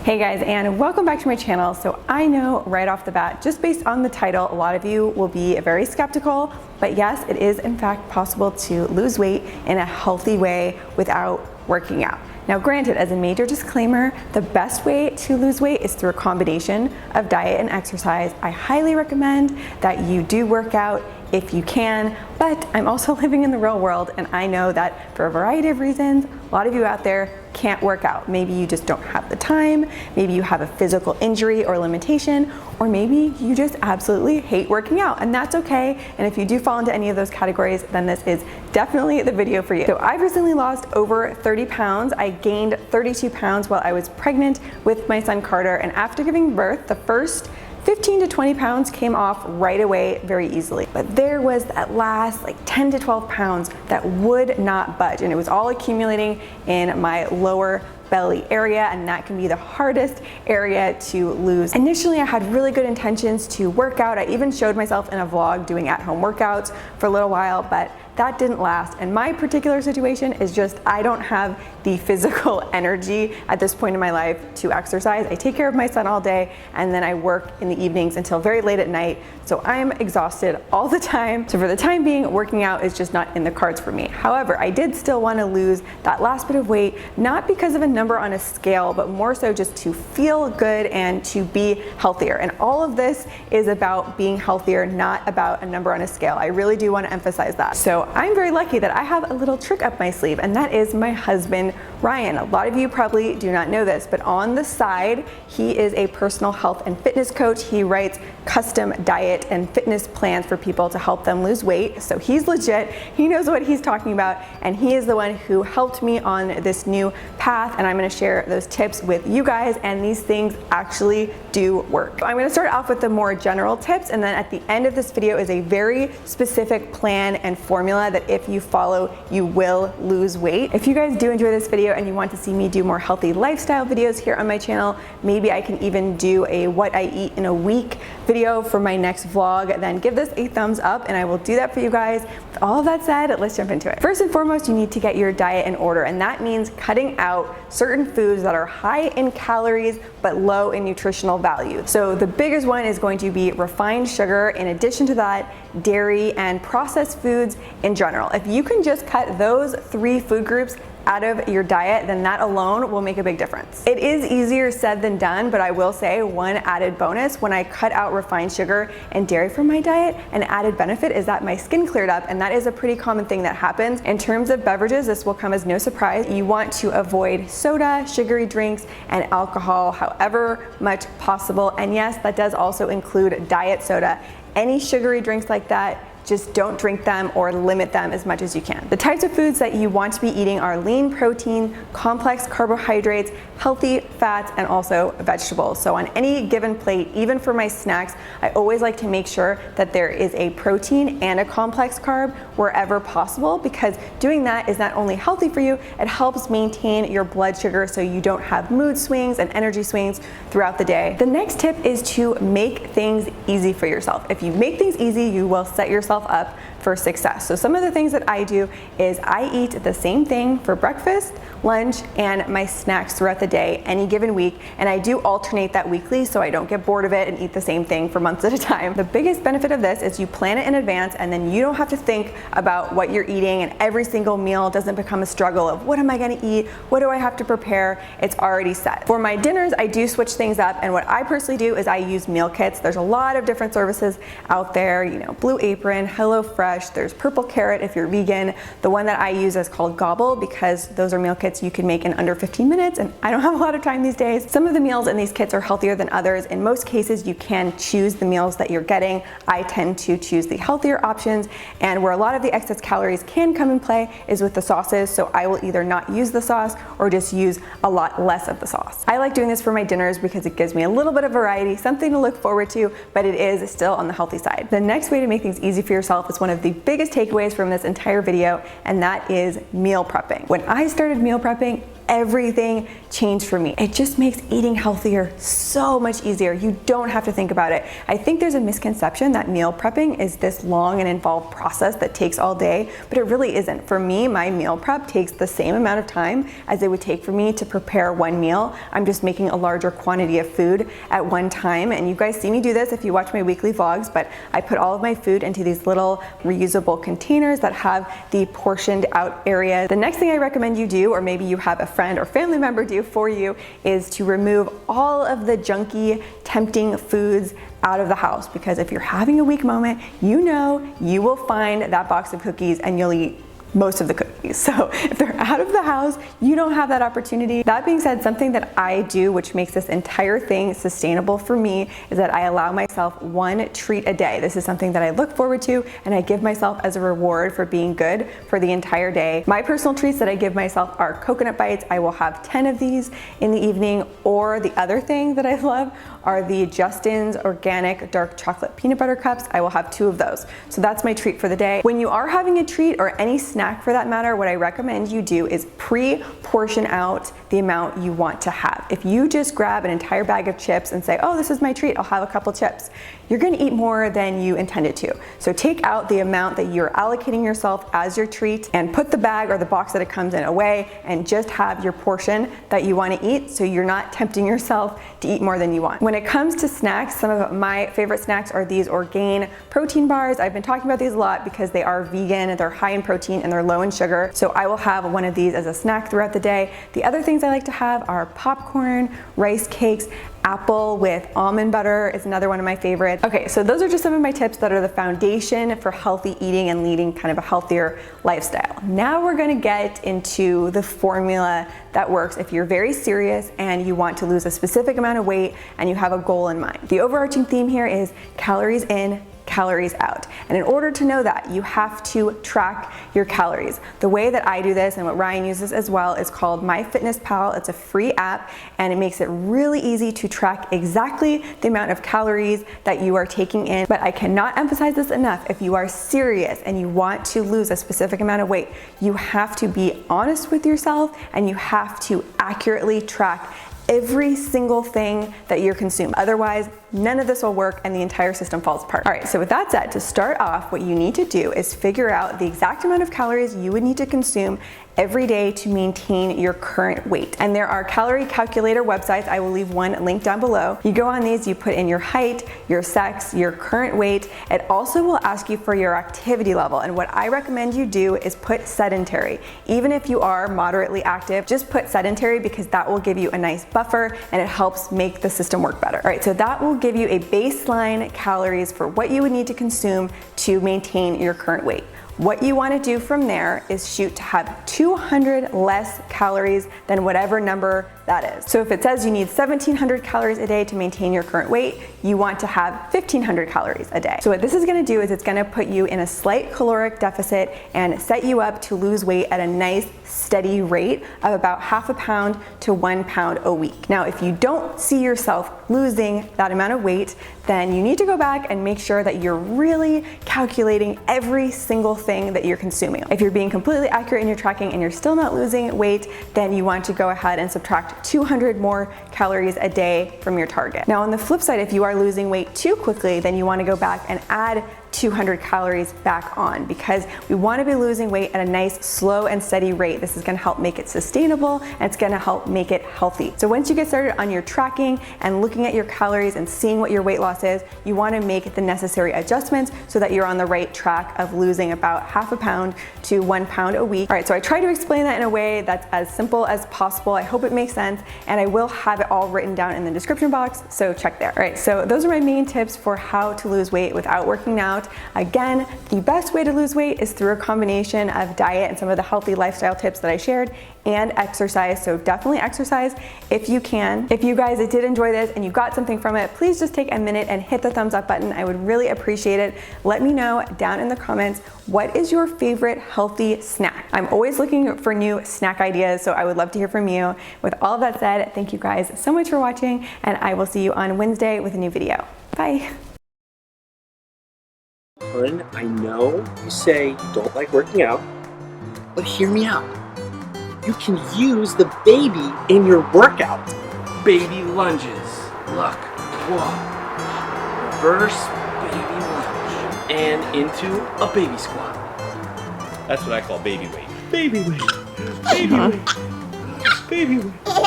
Hey guys, and welcome back to my channel. So I know right off the bat, just based on the title, a lot of you will be very skeptical, but yes, it is in fact possible to lose weight in a healthy way without working out. Now granted, as a major disclaimer, the best way to lose weight is through a combination of diet and exercise. I highly recommend that you do work out if you can, but I'm also living in the real world and I know that for a variety of reasons, a lot of you out there can't work out. Maybe you just don't have the time, maybe you have a physical injury or limitation, or maybe you just absolutely hate working out, and that's okay. And if you do fall into any of those categories, then this is definitely the video for you. So I've recently lost over 30 pounds. I gained 32 pounds while I was pregnant with my son Carter, and after giving birth, the first 15 to 20 pounds came off right away very easily. But there was that last like 10 to 12 pounds that would not budge, and it was all accumulating in my lower belly area, and that can be the hardest area to lose. Initially, I had really good intentions to work out. I even showed myself in a vlog doing at-home workouts for a little while, but that didn't last. And my particular situation is just, I don't have the physical energy at this point in my life to exercise. I take care of my son all day, and then I work in the evenings until very late at night. So I'm exhausted all the time. So for the time being, working out is just not in the cards for me. However, I did still want to lose that last bit of weight, not because of a number on a scale, but more so just to feel good and to be healthier. And all of this is about being healthier, not about a number on a scale. I really do want to emphasize that. So I'm very lucky that I have a little trick up my sleeve, and that is my husband, Ryan. A lot of you probably do not know this, but on the side, he is a personal health and fitness coach. He writes custom diet and fitness plans for people to help them lose weight. So he's legit, he knows what he's talking about, and he is the one who helped me on this new path, and I'm gonna share those tips with you guys, and these things actually do work. I'm gonna start off with the more general tips, and then at the end of this video is a very specific plan and formula that if you follow, you will lose weight. If you guys do enjoy this video and you want to see me do more healthy lifestyle videos here on my channel, maybe I can even do a what I eat in a week video for my next vlog, then give this a thumbs up and I will do that for you guys. With all of that said, let's jump into it. First and foremost, you need to get your diet in order, and that means cutting out certain foods that are high in calories but low in nutritional value. So the biggest one is going to be refined sugar. In addition to that, dairy and processed foods in general. If you can just cut those three food groups out of your diet, then that alone will make a big difference. It is easier said than done, but I will say one added bonus: when I cut out refined sugar and dairy from my diet, an added benefit is that my skin cleared up, and that is a pretty common thing that happens. In terms of beverages, this will come as no surprise. You want to avoid soda, sugary drinks, and alcohol however much possible. And yes, that does also include diet soda. Any sugary drinks like that, just don't drink them or limit them as much as you can. The types of foods that you want to be eating are lean protein, complex carbohydrates, healthy fats, and also vegetables. So on any given plate, even for my snacks, I always like to make sure that there is a protein and a complex carb wherever possible, because doing that is not only healthy for you, it helps maintain your blood sugar so you don't have mood swings and energy swings throughout the day. The next tip is to make things easy for yourself. If you make things easy, you will set yourself up for success. So some of the things that I do is I eat the same thing for breakfast, lunch, and my snacks throughout the day any given week, and I do alternate that weekly so I don't get bored of it and eat the same thing for months at a time. The biggest benefit of this is you plan it in advance, and then you don't have to think about what you're eating, and every single meal doesn't become a struggle of what am I going to eat, what do I have to prepare. It's already set. For my dinners, I do switch things up, and what I personally do is I use meal kits. There's a lot of different services out there, you know, Blue Apron, HelloFresh, there's Purple Carrot if you're vegan. The one that I use is called Gobble, because those are meal kits you can make in under 15 minutes, and I don't have a lot of time these days. Some of the meals in these kits are healthier than others. In most cases, you can choose the meals that you're getting. I tend to choose the healthier options, and where a lot of the excess calories can come in play is with the sauces, so I will either not use the sauce or just use a lot less of the sauce. I like doing this for my dinners because it gives me a little bit of variety, something to look forward to, but it is still on the healthy side. The next way to make things easy for yourself is one of the biggest takeaways from this entire video, and that is meal prepping. When I started meal prepping, everything changed for me. It just makes eating healthier so much easier. You don't have to think about it. I think there's a misconception that meal prepping is this long and involved process that takes all day, but it really isn't. For me, my meal prep takes the same amount of time as it would take for me to prepare one meal. I'm just making a larger quantity of food at one time, and you guys see me do this if you watch my weekly vlogs, but I put all of my food into these little reusable containers that have the portioned out area. The next thing I recommend you do, or maybe you have a friend or family member do for you, is to remove all of the junky, tempting foods out of the house, because if you're having a weak moment, you know you will find that box of cookies and you'll eat most of the cookies. So if they're out of the house, you don't have that opportunity. That being said, something that I do, which makes this entire thing sustainable for me, is that I allow myself one treat a day. This is something that I look forward to and I give myself as a reward for being good for the entire day. My personal treats that I give myself are coconut bites. I will have 10 of these in the evening, or the other thing that I love are the Justin's organic dark chocolate peanut butter cups. I will have 2 of those. So that's my treat for the day. When you are having a treat, or any snack for that matter, what I recommend you do is pre-portion out the amount you want to have. If you just grab an entire bag of chips and say, oh, this is my treat, I'll have a couple chips, you're gonna eat more than you intended to. So take out the amount that you're allocating yourself as your treat and put the bag or the box that it comes in away, and just have your portion that you wanna eat, so you're not tempting yourself to eat more than you want. When it comes to snacks, some of my favorite snacks are these Orgain protein bars. I've been talking about these a lot because they are vegan, they're high in protein, and they're low in sugar. So I will have one of these as a snack throughout the day. The other things I like to have are popcorn, rice cakes, apple with almond butter is another one of my favorites. Okay, so those are just some of my tips that are the foundation for healthy eating and leading kind of a healthier lifestyle. Now we're gonna get into the formula that works if you're very serious and you want to lose a specific amount of weight and you have a goal in mind. The overarching theme here is calories in, calories out. And in order to know that, you have to track your calories. The way that I do this, and what Ryan uses as well, is called MyFitnessPal. It's a free app, and it makes it really easy to track exactly the amount of calories that you are taking in. But I cannot emphasize this enough. If you are serious and you want to lose a specific amount of weight, you have to be honest with yourself, and you have to accurately track every single thing that you're consuming. Otherwise, none of this will work and the entire system falls apart. All right, so with that said, to start off, what you need to do is figure out the exact amount of calories you would need to consume every day to maintain your current weight. And there are calorie calculator websites. I will leave one link down below. You go on these, you put in your height, your sex, your current weight. It also will ask you for your activity level. And what I recommend you do is put sedentary. Even if you are moderately active, just put sedentary, because that will give you a nice buffer and it helps make the system work better. All right, so that will give you a baseline calories for what you would need to consume to maintain your current weight. What you want to do from there is shoot to have 200 less calories than whatever number that is. So if it says you need 1,700 calories a day to maintain your current weight, you want to have 1,500 calories a day. So what this is going to do is it's going to put you in a slight caloric deficit and set you up to lose weight at a nice steady rate of about half a pound to 1 pound a week. Now, if you don't see yourself losing that amount of weight, then you need to go back and make sure that you're really calculating every single thing that you're consuming. If you're being completely accurate in your tracking and you're still not losing weight, then you want to go ahead and subtract 200 more calories a day from your target. Now, on the flip side, if you are losing weight too quickly, then you want to go back and add 200 calories back on, because we want to be losing weight at a nice slow and steady rate. This is going to help make it sustainable, and it's going to help make it healthy. So once you get started on your tracking and looking at your calories and seeing what your weight loss is, you want to make the necessary adjustments so that you're on the right track of losing about half a pound to 1 pound a week. All right, so I try to explain that in a way that's as simple as possible. I hope it makes sense, and I will have it all written down in the description box, so check there. All right, so those are my main tips for how to lose weight without working out. Again, the best way to lose weight is through a combination of diet and some of the healthy lifestyle tips that I shared, and exercise. So definitely exercise if you can. If you guys did enjoy this and you got something from it, please just take a minute and hit the thumbs up button. I would really appreciate it. Let me know down in the comments, what is your favorite healthy snack? I'm always looking for new snack ideas, so I would love to hear from you. With all of that said, thank you guys so much for watching, and I will see you on Wednesday with a new video. Bye. Hun, I know you say you don't like working out, but hear me out. you can use the baby in your workout. Baby lunges. Look. Whoa. Reverse baby lunge. And into a baby squat. That's what I call baby weight. Baby weight. Baby weight. Baby weight.